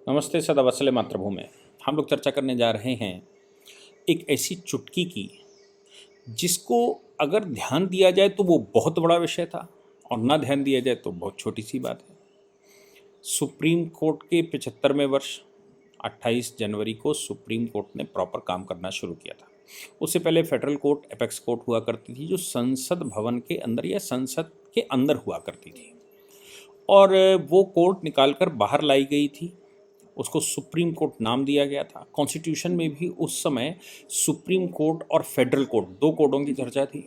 नमस्ते सदा वत्सले मातृभूमि। हम लोग चर्चा करने जा रहे हैं एक ऐसी चुटकी की जिसको अगर ध्यान दिया जाए तो वो बहुत बड़ा विषय था और ना ध्यान दिया जाए तो बहुत छोटी सी बात है। सुप्रीम कोर्ट के 75वें वर्ष 28 जनवरी को सुप्रीम कोर्ट ने प्रॉपर काम करना शुरू किया था। उससे पहले फेडरल कोर्ट एपेक्स कोर्ट हुआ करती थी जो संसद भवन के अंदर या संसद के अंदर हुआ करती थी और वो कोर्ट निकालकर बाहर लाई गई थी। उसको सुप्रीम कोर्ट नाम दिया गया था। कॉन्स्टिट्यूशन में भी उस समय सुप्रीम कोर्ट और फेडरल कोर्ट दो कोर्टों की चर्चा थी।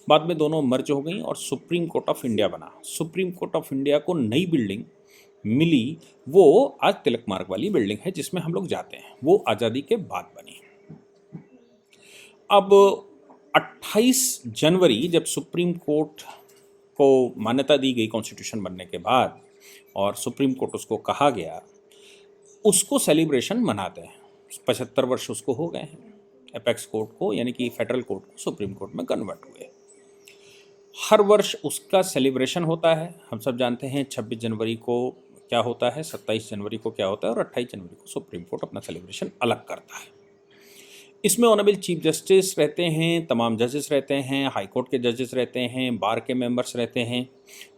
बाद में दोनों मर्ज हो गई और सुप्रीम कोर्ट ऑफ इंडिया बना। सुप्रीम कोर्ट ऑफ इंडिया को नई बिल्डिंग मिली, वो आज तिलक मार्ग वाली बिल्डिंग है जिसमें हम लोग जाते हैं। वो आज़ादी के बाद बनी। अब 28 जनवरी जब सुप्रीम कोर्ट को मान्यता दी गई कॉन्स्टिट्यूशन बनने के बाद और सुप्रीम कोर्ट उसको कहा गया, उसको सेलिब्रेशन मनाते हैं। 75 वर्ष उसको हो गए हैं। एपेक्स कोर्ट को यानी कि फेडरल कोर्ट को सुप्रीम कोर्ट में कन्वर्ट हुए। हर वर्ष उसका सेलिब्रेशन होता है। हम सब जानते हैं 26 जनवरी को क्या होता है, 27 जनवरी को क्या होता है और 28 जनवरी को सुप्रीम कोर्ट अपना सेलिब्रेशन अलग करता है। इसमें ऑनरेबल चीफ जस्टिस रहते हैं, तमाम जजेस रहते हैं, हाई कोर्ट के जजेस रहते हैं, बार के मेंबर्स रहते हैं,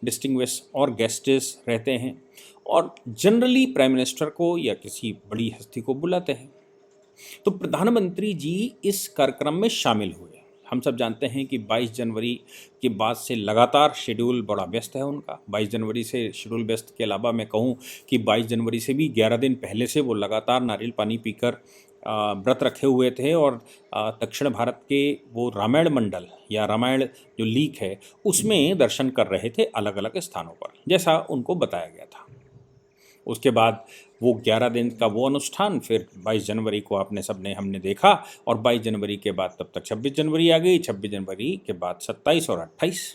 डिस्टिंग्विश और गेस्ट्स रहते हैं और जनरली प्राइम मिनिस्टर को या किसी बड़ी हस्ती को बुलाते हैं। तो प्रधानमंत्री जी इस कार्यक्रम में शामिल हुए। हम सब जानते हैं कि 22 जनवरी के बाद से लगातार शेड्यूल बड़ा व्यस्त है उनका। 22 जनवरी से शेड्यूल व्यस्त के अलावा मैं कहूँ कि 22 जनवरी से भी 11 दिन पहले से वो लगातार नारियल पानी पीकर व्रत रखे हुए थे और दक्षिण भारत के वो रामायण मंडल या रामायण जो लीक है उसमें दर्शन कर रहे थे अलग अलग स्थानों पर, जैसा उनको बताया गया था। उसके बाद वो 11 दिन का वो अनुष्ठान फिर 22 जनवरी को आपने सबने हमने देखा और 22 जनवरी के बाद तब तक 26 जनवरी आ गई। 26 जनवरी के बाद 27 और 28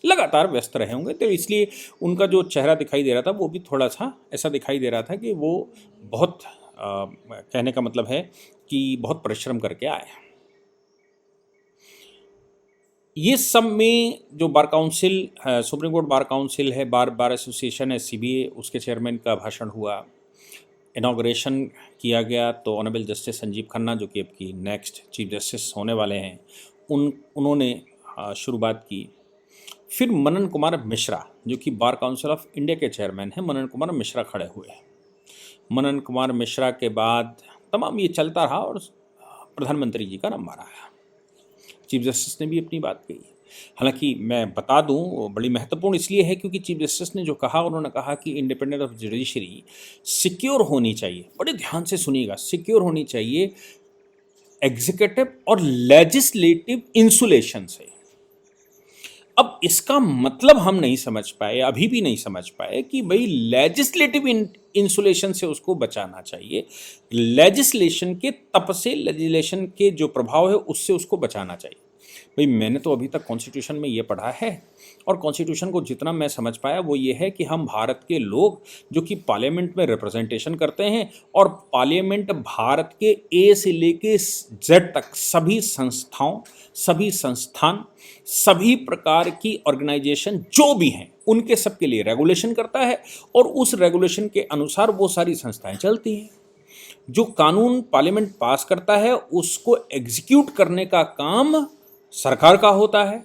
लगातार व्यस्त रहे होंगे। तो इसलिए उनका जो चेहरा दिखाई दे रहा था वो भी थोड़ा सा ऐसा दिखाई दे रहा था कि वो बहुत कहने का मतलब है कि बहुत परिश्रम करके आए। ये सब में जो bar council supreme court bar council है, बार एसोसिएशन है, सीबीए, उसके चेयरमैन का भाषण हुआ, इनॉग्रेशन किया गया। तो ऑनरेबल जस्टिस संजीव खन्ना जो कि अब की नेक्स्ट चीफ जस्टिस होने वाले हैं उन्होंने शुरुआत की। फिर मनन कुमार मिश्रा जो कि बार काउंसिल ऑफ इंडिया के चेयरमैन हैं, मनन कुमार मिश्रा खड़े हुए। मनन कुमार मिश्रा के बाद तमाम ये चलता रहा और प्रधानमंत्री जी का नंबर आया। चीफ जस्टिस ने भी अपनी बात कही। हालांकि मैं बता दूं बड़ी महत्वपूर्ण इसलिए है क्योंकि चीफ जस्टिस ने जो कहा, उन्होंने कहा कि इंडिपेंडेंस ऑफ जुडिशरी सिक्योर होनी चाहिए। बड़े ध्यान से सुनिएगा, सिक्योर होनी चाहिए एग्जीक्यूटिव और लेजिस्लेटिव इंसुलेशन से। अब इसका मतलब हम नहीं समझ पाए, अभी भी नहीं समझ पाए कि भाई लेजिस्लेटिव इंसुलेशन से उसको बचाना चाहिए। लेजिस्लेशन के तप से, लेजिस्लेशन के जो प्रभाव है उससे उसको बचाना चाहिए। भाई मैंने तो अभी तक कॉन्स्टिट्यूशन में ये पढ़ा है और कॉन्स्टिट्यूशन को जितना मैं समझ पाया वो ये है कि हम भारत के लोग जो कि पार्लियामेंट में रिप्रेजेंटेशन करते हैं और पार्लियामेंट भारत के ए से लेके जेड तक सभी संस्थाओं, सभी संस्थान, सभी प्रकार की ऑर्गेनाइजेशन जो भी हैं उनके सबके लिए रेगुलेशन करता है और उस रेगुलेशन के अनुसार वो सारी संस्थाएं चलती हैं। जो कानून पार्लियामेंट पास करता है उसको एग्जीक्यूट करने का काम सरकार का होता है।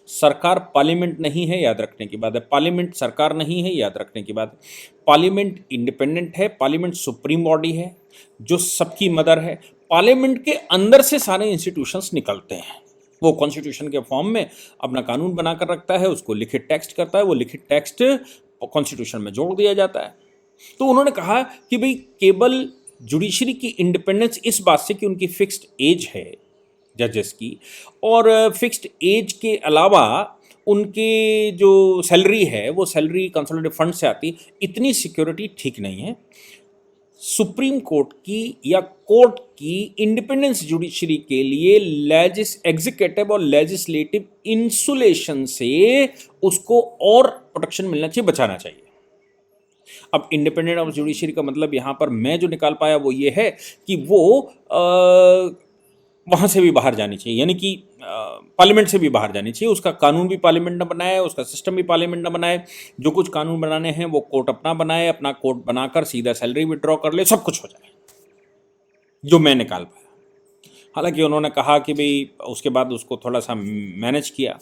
सरकार पार्लियामेंट नहीं है, याद रखने की बात है। पार्लियामेंट सरकार नहीं है, याद रखने की बात है। पार्लियामेंट इंडिपेंडेंट है, पार्लियामेंट सुप्रीम बॉडी है जो सबकी मदर है। पार्लियामेंट के अंदर से सारे इंस्टीट्यूशंस निकलते हैं। वो कॉन्स्टिट्यूशन के फॉर्म में अपना कानून बनाकर रखता है, उसको लिखित टेक्स्ट करता है, वो लिखित टेक्स्ट कॉन्स्टिट्यूशन में जोड़ दिया जाता है। तो उन्होंने कहा कि भाई केवल जुडिशरी की इंडिपेंडेंस इस बात से कि उनकी फिक्स्ड एज है जजेस की और फिक्स्ड एज के अलावा उनके जो सैलरी है वो सैलरी कंसोलिडेटेड फंड से आती, इतनी सिक्योरिटी ठीक नहीं है। सुप्रीम कोर्ट की या कोर्ट की इंडिपेंडेंस जुडिशरी के लिए एग्जीक्यूटिव और लेजिस्लेटिव इंसुलेशन से उसको और प्रोटेक्शन मिलना चाहिए, बचाना चाहिए। अब इंडिपेंडेंट ऑफ जुडिशरी का मतलब यहाँ पर मैं जो निकाल पाया वो ये है कि वो वहाँ से भी बाहर जानी चाहिए, यानी कि पार्लियामेंट से भी बाहर जानी चाहिए। उसका कानून भी पार्लियामेंट न बनाए, उसका सिस्टम भी पार्लियामेंट न बनाए। जो कुछ कानून बनाने हैं वो कोर्ट अपना बनाए, अपना कोर्ट बनाकर सीधा सैलरी विड्रॉ कर ले, सब कुछ हो जाए जो मैं निकाल पाया। हालांकि उन्होंने कहा कि भाई उसके बाद उसको थोड़ा सा मैनेज किया।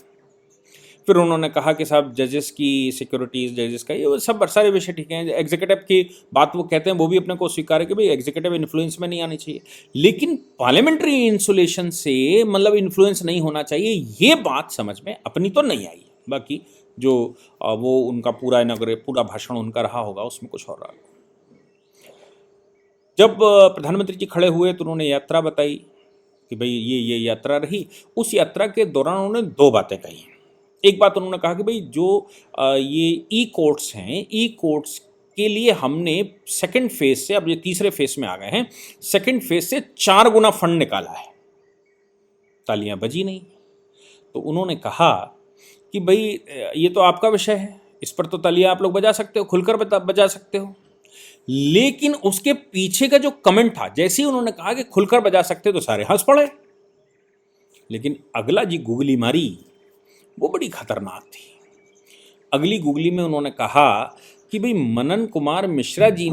फिर उन्होंने कहा कि साहब जजेस की सिक्योरिटीज़, जजेस का ये वो सब सारे विषय ठीक हैं। एग्जीक्यूटिव की बात वो कहते हैं, वो भी अपने को स्वीकार है कि भाई एग्जीक्यूटिव इन्फ्लुएंस में नहीं आनी चाहिए, लेकिन पार्लियामेंट्री इंसुलेशन से मतलब इन्फ्लुएंस नहीं होना चाहिए, ये बात समझ में अपनी तो नहीं आई। बाकी जो वो उनका पूरा भाषण उनका रहा होगा उसमें कुछ और रहा। जब प्रधानमंत्री जी खड़े हुए तो उन्होंने यात्रा बताई कि भाई ये यात्रा रही। उस यात्रा के दौरान उन्होंने दो बातें कही। एक बात उन्होंने कहा कि भाई जो ये ई कोर्ट्स हैं, ई कोर्ट्स के लिए हमने सेकंड फेज से, अब ये तीसरे फेज में आ गए हैं, सेकंड फेज से 4 गुना फंड निकाला है। तालियां बजी नहीं। तो उन्होंने कहा कि भाई ये तो आपका विषय है, इस पर तो तालियां आप लोग बजा सकते हो, खुलकर बजा सकते हो। लेकिन उसके पीछे का जो कमेंट था, जैसे ही उन्होंने कहा कि खुलकर बजा सकते तो सारे हंस पड़े। लेकिन अगला जी गुगली मारी वो बड़ी खतरनाक थी। अगली गुगली में उन्होंने कहा कि भाई मनन कुमार मिश्रा जी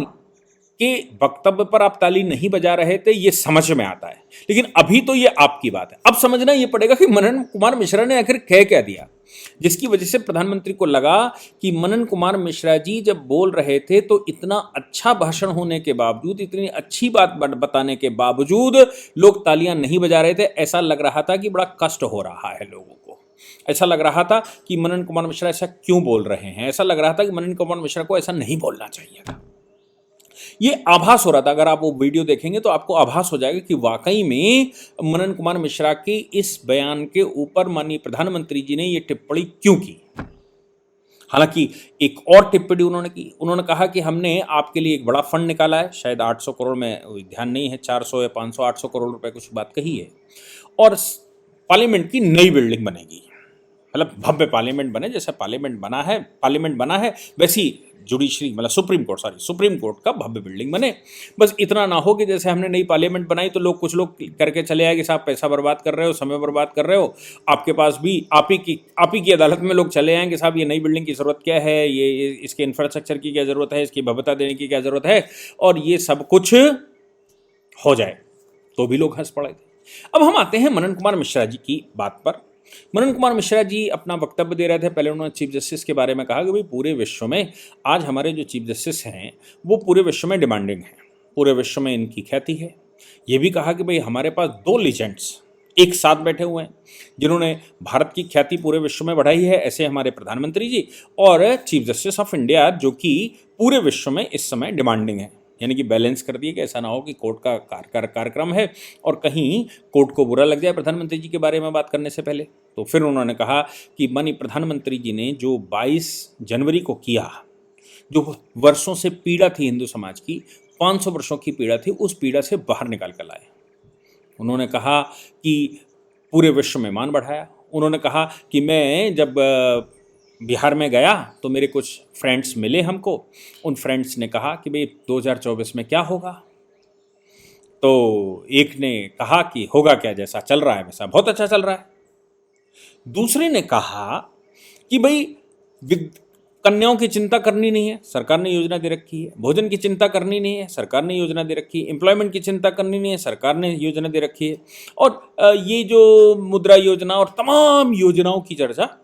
के वक्तव्य पर आप ताली नहीं बजा रहे थे, ये समझ में आता है, लेकिन अभी तो ये आपकी बात है। अब समझना ये पड़ेगा कि मनन कुमार मिश्रा ने आखिर कह क्या दिया, जिसकी वजह से प्रधानमंत्री को लगा कि मनन कुमार मिश्रा जी जब बोल रहे थे तो इतना अच्छा भाषण होने के बावजूद, इतनी अच्छी बात बताने के बावजूद लोग तालियां नहीं बजा रहे थे। ऐसा लग रहा था कि बड़ा कष्ट हो रहा है लोगों को। ऐसा लग रहा था कि मनन कुमार मिश्रा ऐसा क्यों बोल रहे हैं। ऐसा लग रहा था कि मनन कुमार मिश्रा को ऐसा नहीं बोलना चाहिए था। ये आभास हो रहा था। अगर आप वो वीडियो देखेंगे तो आपको आभास हो जाएगा कि वाकई में मनन कुमार मिश्रा के इस बयान के ऊपर माननीय प्रधानमंत्री जी ने ये टिप्पणी क्यों की। हालांकि एक और टिप्पणी उन्होंने की। उन्होंने कहा कि हमने आपके लिए एक बड़ा फंड निकाला है, शायद 800 करोड़ में ध्यान नहीं है, 400 या 500 800 करोड़ रुपए कुछ बात कही है, और पार्लियामेंट की नई बिल्डिंग बनेगी। मतलब भव्य पार्लियामेंट बने, जैसे पार्लियामेंट बना है वैसी जुडिशरी, मतलब सुप्रीम कोर्ट का भव्य बिल्डिंग बने। बस इतना ना हो कि जैसे हमने नई पार्लियामेंट बनाई तो कुछ लोग करके चले आए कि साहब पैसा बर्बाद कर रहे हो, समय बर्बाद कर रहे हो। आपके पास भी आप ही की अदालत में लोग चले आएंगे, साहब ये नई बिल्डिंग की ज़रूरत क्या है, ये इसके इंफ्रास्ट्रक्चर की क्या ज़रूरत है, इसकी भव्यता देने की क्या ज़रूरत है, और ये सब कुछ हो जाए तो भी लोग हंस पड़े थे। अब हम आते हैं मनन कुमार मिश्रा जी की बात पर। मनन कुमार मिश्रा जी अपना वक्तव्य दे रहे थे। पहले उन्होंने चीफ जस्टिस के बारे में कहा कि भाई पूरे विश्व में आज हमारे जो चीफ जस्टिस हैं वो पूरे विश्व में डिमांडिंग हैं, पूरे विश्व में इनकी ख्याति है। ये भी कहा कि भाई हमारे पास 2 लीजेंड्स एक साथ बैठे हुए हैं जिन्होंने भारत की ख्याति पूरे विश्व में बढ़ाई है, ऐसे हमारे प्रधानमंत्री जी और चीफ जस्टिस ऑफ इंडिया, जो कि पूरे विश्व में इस समय डिमांडिंग है। यानी कि बैलेंस कर दिए कि ऐसा ना हो कि कोर्ट का कार्यक्रम है और कहीं कोर्ट को बुरा लग जाए प्रधानमंत्री जी के बारे में बात करने से पहले। तो फिर उन्होंने कहा कि माननीय प्रधानमंत्री जी ने जो 22 जनवरी को किया, जो वर्षों से पीड़ा थी हिंदू समाज की, 500 वर्षों की पीड़ा थी, उस पीड़ा से बाहर निकाल कर लाए। उन्होंने कहा कि पूरे विश्व में मान बढ़ाया। उन्होंने कहा कि मैं जब बिहार में गया तो मेरे कुछ फ्रेंड्स मिले हमको। उन फ्रेंड्स ने कहा कि भाई 2024 में क्या होगा। तो एक ने कहा कि होगा क्या, जैसा चल रहा है वैसा बहुत अच्छा चल रहा है। दूसरे ने कहा कि भाई कन्याओं की चिंता करनी नहीं है, सरकार ने योजना दे रखी है। भोजन की चिंता करनी नहीं है, सरकार ने योजना दे रखी है। एम्प्लॉयमेंट की चिंता करनी नहीं है, सरकार ने योजना दे रखी है। और ये जो मुद्रा योजना और तमाम योजनाओं की चर्चा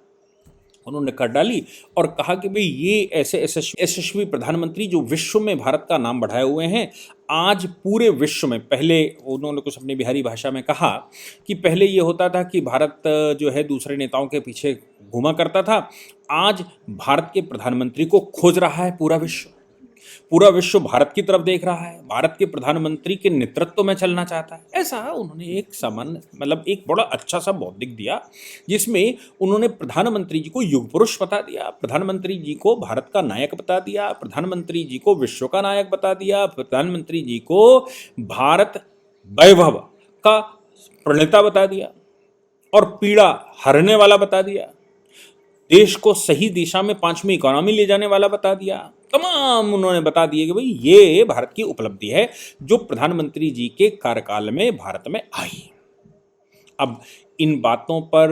उन्होंने कर डाली और कहा कि भाई ये ऐसे यशस्वी प्रधानमंत्री जो विश्व में भारत का नाम बढ़ाए हुए हैं। आज पूरे विश्व में, पहले उन्होंने कुछ अपनी बिहारी भाषा में कहा कि पहले ये होता था कि भारत जो है दूसरे नेताओं के पीछे घूमा करता था, आज भारत के प्रधानमंत्री को खोज रहा है पूरा विश्व। पूरा विश्व भारत की तरफ देख रहा है, भारत के प्रधानमंत्री के नेतृत्व में चलना चाहता है। ऐसा उन्होंने एक सामान्य मतलब एक बड़ा अच्छा सा बौद्धिक दिया, जिसमें उन्होंने प्रधानमंत्री जी को युग पुरुष बता दिया, प्रधानमंत्री जी को भारत का नायक बता दिया, प्रधानमंत्री जी को विश्व का नायक बता दिया, प्रधानमंत्री जी को भारत वैभव का प्रणेता बता दिया और पीड़ा हरने वाला बता दिया, देश को सही दिशा में 5वीं इकोनॉमी ले जाने वाला बता दिया। तमाम उन्होंने बता दिए कि भाई ये भारत की उपलब्धि है जो प्रधानमंत्री जी के कार्यकाल में भारत में आई। अब इन बातों पर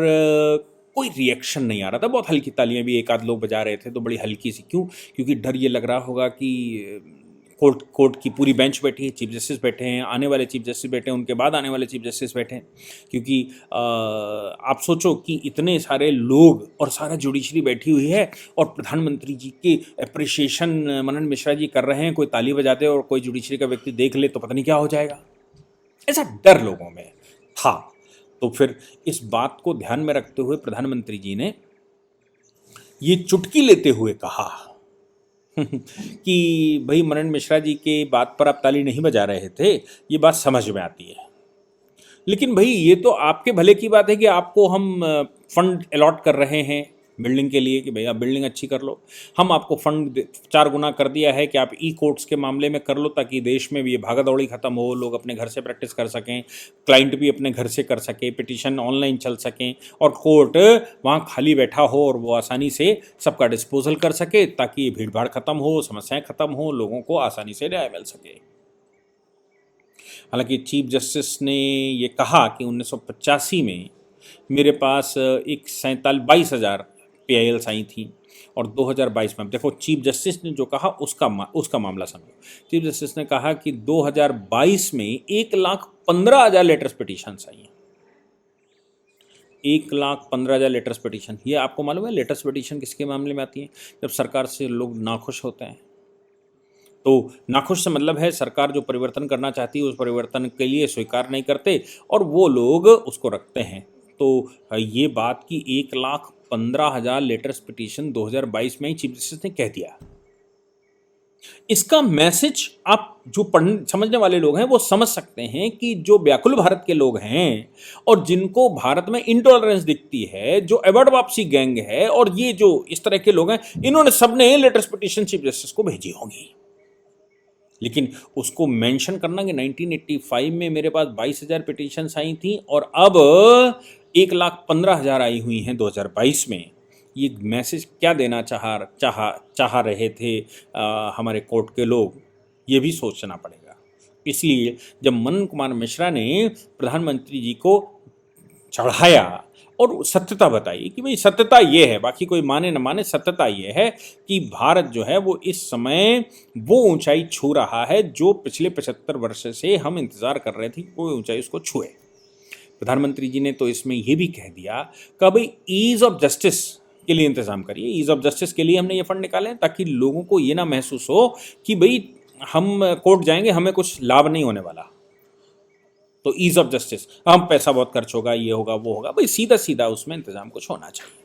कोई रिएक्शन नहीं आ रहा था। बहुत हल्की तालियां भी एक आध लोग बजा रहे थे, तो बड़ी हल्की सी। क्यों? क्योंकि डर ये लग रहा होगा कि कोर्ट की पूरी बेंच बैठी है, चीफ जस्टिस बैठे हैं, आने वाले चीफ जस्टिस बैठे हैं, उनके बाद आने वाले चीफ जस्टिस बैठे हैं। क्योंकि आप सोचो कि इतने सारे लोग और सारा जुडिशरी बैठी हुई है और प्रधानमंत्री जी के अप्रिसिएशन मनन मिश्रा जी कर रहे हैं, कोई ताली बजाते और कोई जुडिशरी का व्यक्ति देख ले तो पता नहीं क्या हो जाएगा। ऐसा डर लोगों में था। तो फिर इस बात को ध्यान में रखते हुए प्रधानमंत्री जी ने ये चुटकी लेते हुए कहा कि भाई मनन मिश्रा जी के बात पर आप ताली नहीं बजा रहे थे, ये बात समझ में आती है, लेकिन भाई ये तो आपके भले की बात है कि आपको हम फंड अलॉट कर रहे हैं बिल्डिंग के लिए कि भाई आप बिल्डिंग अच्छी कर लो। हम आपको फंड 4 गुना कर दिया है कि आप ई कोर्ट्स के मामले में कर लो, ताकि देश में भी ये भागा दौड़ी खत्म हो, लोग अपने घर से प्रैक्टिस कर सकें, क्लाइंट भी अपने घर से कर सके, पिटीशन ऑनलाइन चल सकें और कोर्ट वहाँ खाली बैठा हो और वो आसानी से सबका डिस्पोजल कर सके, ताकि ये भीड़ भाड़ खत्म हो, समस्याएं खत्म हो, लोगों को आसानी से न्याय मिल सके। हालांकि चीफ जस्टिस ने ये कहा कि 1985 में मेरे पास एक 22,000 PILs आई थी और 2022 में, देखो चीफ जस्टिस ने जो कहा उसका मामला समझो। चीफ जस्टिस ने कहा कि 2022 में 1,15,000 लेटर्स पिटीशंस आई हैं। 1,15,000 लेटर्स पिटीशन। ये आपको मालूम है लेटर्स पिटीशन किसके मामले में आती हैं? जब सरकार से लोग नाखुश होते हैं। तो नाखुश से मतलब है सरकार जो परिवर्तन करना चाहती है उस परिवर्तन के लिए स्वीकार नहीं करते और वो लोग उसको रखते हैं। तो ये बात कि 1,15,000 लेटर्स पिटीशन 2022 में ही चीफ जस्टिस ने कह दिया। इसका मैसेज आप जो पढ़ने समझने वाले लोग हैं वो समझ सकते हैं कि जो व्याकुल भारत के लोग हैं और जिनको भारत में इंटॉलरेंस दिखती है, जो अवार्ड वापसी गैंग है और ये जो इस तरह के लोग हैं, इन्होंने सबने लेटर्स पिटीशन चीफ जस्टिस को भेजी होंगी। लेकिन उसको मेंशन करना कि 1985 में मेरे पास 22,000 पिटीशंस आई थी और अब 1,15,000 आई हुई हैं 2022 में, ये मैसेज क्या देना चाह रहे थे हमारे कोर्ट के लोग, ये भी सोचना पड़ेगा। इसलिए जब मनन कुमार मिश्रा ने प्रधानमंत्री जी को चढ़ाया और सत्यता बताई कि भाई सत्यता ये है, बाकी कोई माने न माने, सत्यता ये है कि भारत जो है वो इस समय वो ऊंचाई छू रहा है जो पिछले 75 वर्ष से हम इंतज़ार कर रहे थे कि वो ऊंचाई उसको छुए। प्रधानमंत्री जी ने तो इसमें ये भी कह दिया कि भाई ईज ऑफ जस्टिस के लिए इंतज़ाम करिए। ईज ऑफ जस्टिस के लिए हमने ये फंड निकाले हैं ताकि लोगों को ये ना महसूस हो कि भाई हम कोर्ट जाएंगे हमें कुछ लाभ नहीं होने वाला। तो ईज ऑफ जस्टिस, हम पैसा बहुत खर्च होगा, ये होगा वो होगा, भाई सीधा सीधा उसमें इंतजाम कुछ होना चाहिए।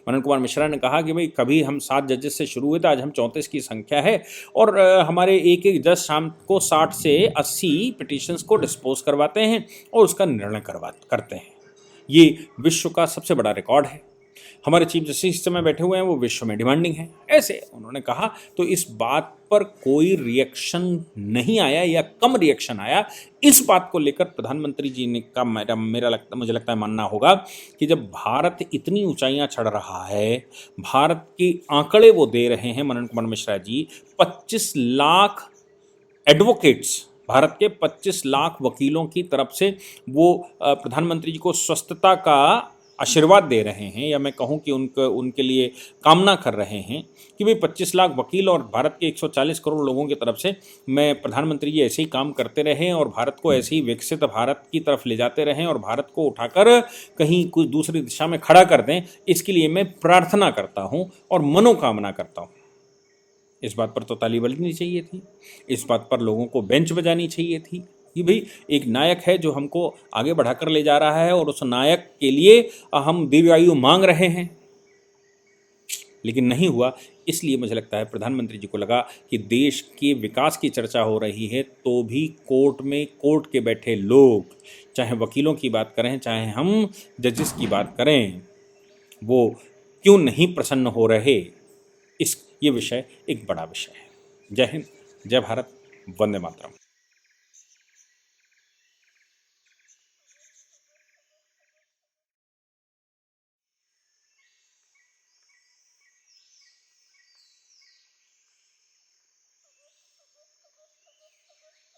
मनन कुमार मिश्रा ने कहा कि भाई कभी हम 7 जजेस से शुरू हुए थे, आज हम 34 की संख्या है और हमारे एक एक जज शाम को 60 से 80 पिटीशंस को डिस्पोज करवाते हैं और उसका निर्णय करते हैं। ये विश्व का सबसे बड़ा रिकॉर्ड है। हमारे चीफ जस्टिस इस समय बैठे हुए हैं वो विश्व में डिमांडिंग है, ऐसे उन्होंने कहा। तो इस बात पर कोई रिएक्शन नहीं आया या कम रिएक्शन आया। इस बात को लेकर प्रधानमंत्री जी ने का मुझे लगता है मानना होगा कि जब भारत इतनी ऊंचाइयां चढ़ रहा है, भारत के आंकड़े वो दे रहे हैं मनन कुमार मिश्रा जी, 25 लाख एडवोकेट्स, भारत के 25 लाख वकीलों की तरफ से वो प्रधानमंत्री जी को स्वस्थता का आशीर्वाद दे रहे हैं, या मैं कहूं कि उनके लिए कामना कर रहे हैं कि भाई 25 लाख वकील और भारत के 140 करोड़ लोगों की तरफ से मैं प्रधानमंत्री जी ऐसे ही काम करते रहें और भारत को ऐसे ही विकसित भारत की तरफ ले जाते रहें और भारत को उठाकर कहीं कुछ दूसरी दिशा में खड़ा कर दें, इसके लिए मैं प्रार्थना करता हूं और मनोकामना करता हूं। इस बात पर तो ताली बजनी चाहिए थी, इस बात पर लोगों को बेंच बजानी चाहिए थी कि भाई एक नायक है जो हमको आगे बढ़ाकर ले जा रहा है और उस नायक के लिए हम दीर्घायु मांग रहे हैं, लेकिन नहीं हुआ। इसलिए मुझे लगता है प्रधानमंत्री जी को लगा कि देश के विकास की चर्चा हो रही है तो भी कोर्ट के बैठे लोग, चाहे वकीलों की बात करें चाहे हम जजेस की बात करें, वो क्यों नहीं प्रसन्न हो रहे, ये विषय एक बड़ा विषय है। जय हिंद, जय भारत, वंदे मातरम।